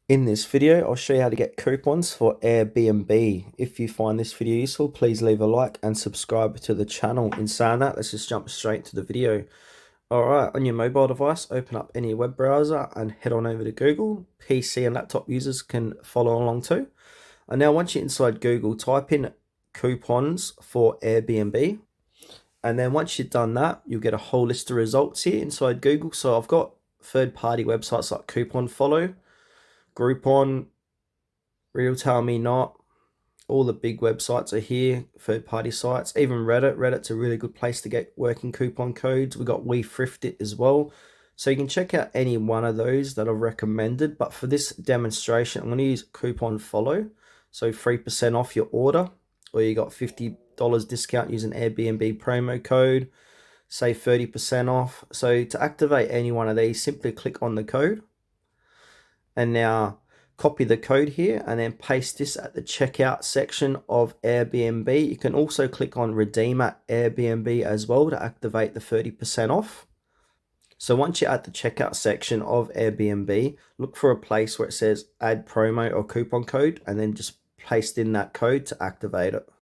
In this video, I'll show you how to get coupons for Airbnb. If you find this video useful, please leave a like and subscribe to the channel. In saying that, let's just jump straight to the video. Alright, on your mobile device, open up any web browser and head on over to Google. PC and laptop users can follow along too. And now once you're inside Google, type in coupons for Airbnb. And then once you've done that, you'll get a whole list of results here inside Google. So I've got third-party websites like CouponFollow, Groupon, RealTimeMeNot, all the big websites are here, third-party sites, even Reddit. Reddit's a really good place to get working coupon codes. We've got WeThriftIt as well. So you can check out any one of those that I've recommended. But for this demonstration, I'm going to use CouponFollow. So 3% off your order, or you got $50 discount using Airbnb promo code, say 30% off. So to activate any one of these, simply click on the code. And now copy the code here and then paste this at the checkout section of Airbnb. You can also click on redeem at Airbnb as well to activate the 30% off. So once you're at the checkout section of Airbnb, look for a place where it says add promo or coupon code and then just paste in that code to activate it.